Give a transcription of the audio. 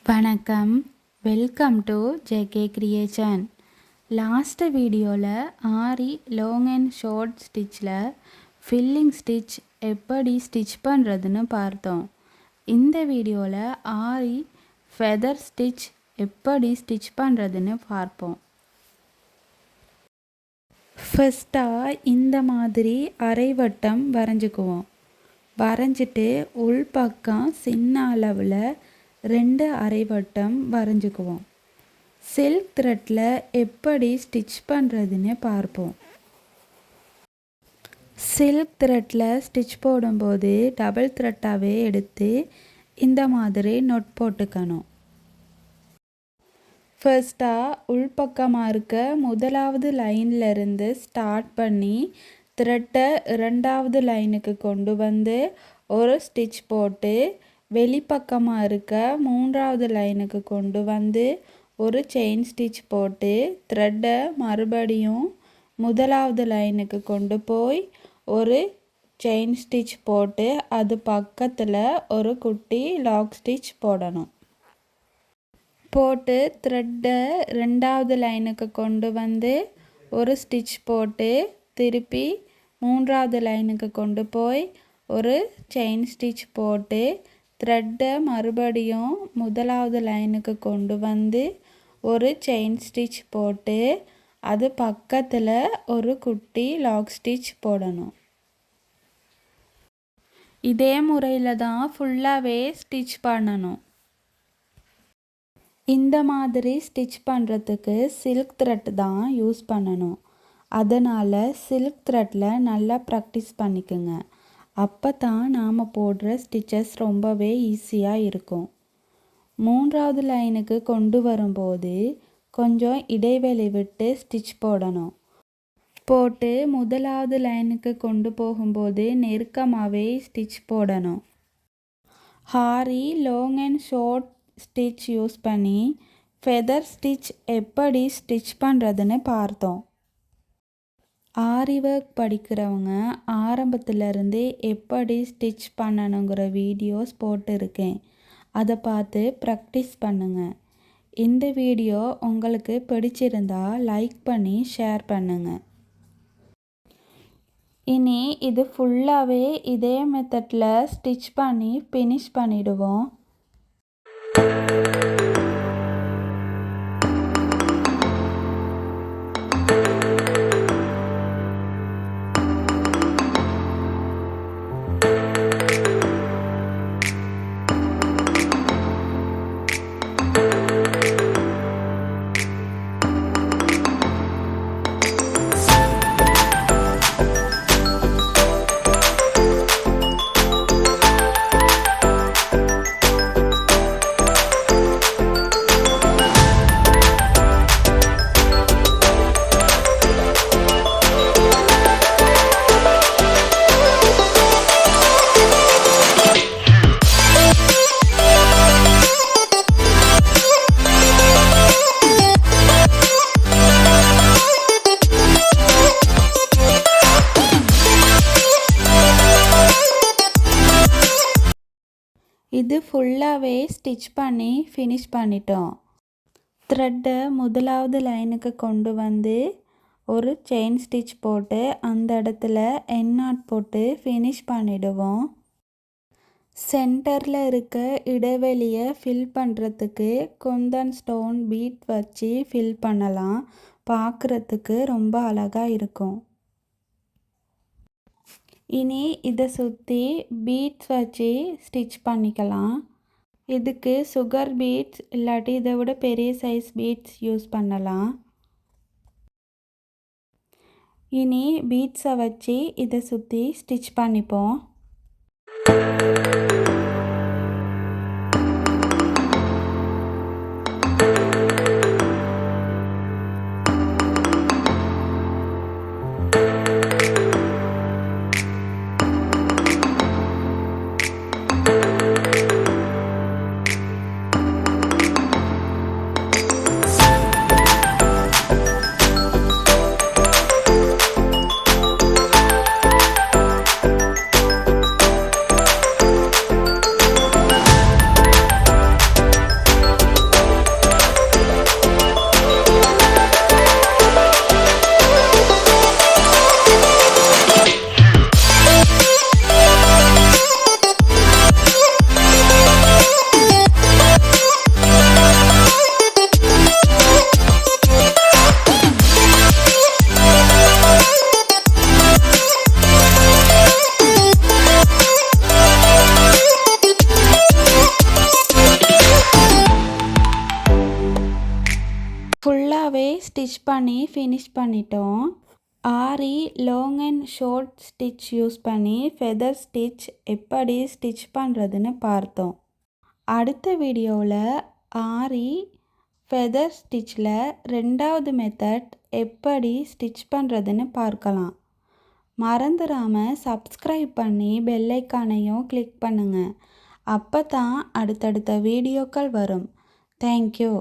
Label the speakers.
Speaker 1: வணக்கம், welcome to JK creation. Last வீடியோவில் aari long and short ஸ்டிச்சில் ஃபில்லிங் ஸ்டிச் எப்படி ஸ்டிச் பண்ணுறதுன்னு பார்த்தோம். இந்த வீடியோவில் ஆரி ஃபெதர் ஸ்டிச் எப்படி ஸ்டிச் பண்ணுறதுன்னு பார்ப்போம். ஃபஸ்ட்டாக இந்த மாதிரி அரைவட்டம் வரைஞ்சிக்குவோம். வரைஞ்சிட்டு உள்பக்கம் சின்ன அளவில் 2 அரைவட்டம் வரைஞ்சிக்குவோம். சில்க் த்ரெட்டில் எப்படி ஸ்டிச் பண்ணுறதுன்னு பார்ப்போம். சில்க் த்ரெட்டில் ஸ்டிச் போடும்போது டபுள் த்ரெட்டாகவே எடுத்து இந்த மாதிரி நொட் போட்டுக்கணும். ஃபர்ஸ்ட்டாக உள்பக்கமாக இருக்க முதலாவது லைன்லேருந்து ஸ்டார்ட் பண்ணி த்ரெட்டை 2வது லைனுக்கு கொண்டு வந்து ஒரு ஸ்டிச் போட்டு வெளிப்பக்கமாக இருக்க 3வது லைனுக்கு கொண்டு வந்து ஒரு செயின் ஸ்டிச் போட்டு த்ரெட்டை மறுபடியும் முதலாவது லைனுக்கு கொண்டு போய் ஒரு செயின் ஸ்டிச் போட்டு அது பக்கத்தில் ஒரு குட்டி லாக் ஸ்டிச் போடணும். போட்டு த்ரெட்டை 2வது லைனுக்கு கொண்டு வந்து ஒரு ஸ்டிச் போட்டு திருப்பி 3வது லைனுக்கு கொண்டு போய் ஒரு செயின் ஸ்டிச் போட்டு த்ரெட்டை மறுபடியும் முதலாவது லைனுக்கு கொண்டு வந்து ஒரு செயின் ஸ்டிச் போட்டு அது பக்கத்தில் ஒரு குட்டி லாக் ஸ்டிச் போடணும். இதே முறையில் தான் ஃபுல்லாகவே ஸ்டிச் பண்ணணும். இந்த மாதிரி ஸ்டிச் பண்ணுறதுக்கு சில்க் த்ரெட் தான் யூஸ் பண்ணணும். அதனால் சில்க் த்ரெட்டில் நல்லா ப்ராக்டிஸ் பண்ணிக்கோங்க. அப்போ தான் நாம் போடுற ஸ்டிச்சஸ் ரொம்பவே ஈஸியாக இருக்கும். 3வது லைனுக்கு கொண்டு வரும்போது கொஞ்சம் இடைவெளி விட்டு ஸ்டிச் போடணும். போட்டு முதலாவது லைனுக்கு கொண்டு போகும்போது நெருக்கமாகவே ஸ்டிச் போடணும். Aari long and short stitch use பண்ணி ஃபெதர் ஸ்டிச் எப்படி ஸ்டிச் பண்ணுறதுன்னு பார்த்தோம். ஆரி ஒர்க் படிக்கிறவங்க ஆரம்பத்திலேருந்தே எப்படி ஸ்டிச் பண்ணணுங்கிற வீடியோஸ் போட்டிருக்கேன். அதை பார்த்து ப்ராக்டிஸ் பண்ணுங்கள். இந்த வீடியோ உங்களுக்கு பிடிச்சிருந்தா லைக் பண்ணி ஷேர் பண்ணுங்கள். இனி இது ஃபுல்லாகவே இதே மெத்தடில் ஸ்டிச் பண்ணி ஃபினிஷ் பண்ணிடுவோம். இது ஃபுல்லாகவே ஸ்டிச் பண்ணி ஃபினிஷ் பண்ணிட்டோம். த்ரெட்டை முதலாவது லைனுக்கு கொண்டு வந்து ஒரு செயின் ஸ்டிச் போட்டு அந்த இடத்துல எண்ட் நாட் போட்டு ஃபினிஷ் பண்ணிடுவோம். சென்டரில் இருக்க இடைவெளியை ஃபில் பண்ணுறதுக்கு குந்தன் ஸ்டோன் பீட் வச்சு ஃபில் பண்ணலாம். பார்க்குறதுக்கு ரொம்ப அழகாக இருக்கும். இனி இதை சுற்றி பீட்ஸ் வச்சு ஸ்டிச் பண்ணிக்கலாம். இதுக்கு சுகர் பீட்ஸ் இல்லாட்டி இதை விட பெரிய சைஸ் பீட்ஸ் யூஸ் பண்ணலாம். இனி பீட்ஸை வச்சு இதை சுற்றி ஸ்டிச் பண்ணிப்போம். ஃபுல்லாகவே ஸ்டிச் பண்ணி ஃபினிஷ் பண்ணிட்டோம். Aari long and short stitch use பண்ணி ஃபெதர் ஸ்டிச் எப்படி ஸ்டிச் பண்ணுறதுன்னு பார்த்தோம். அடுத்த வீடியோவில் ஆரி ஃபெதர் ஸ்டிச்சில் 2வது மெத்தட் எப்படி ஸ்டிச் பண்ணுறதுன்னு பார்க்கலாம். மறந்துடாமல் சப்ஸ்கிரைப் பண்ணி பெல் ஐக்கானையும் கிளிக் பண்ணுங்கள். அப்போ தான் அடுத்தடுத்த வீடியோக்கள் வரும். தேங்க்யூ.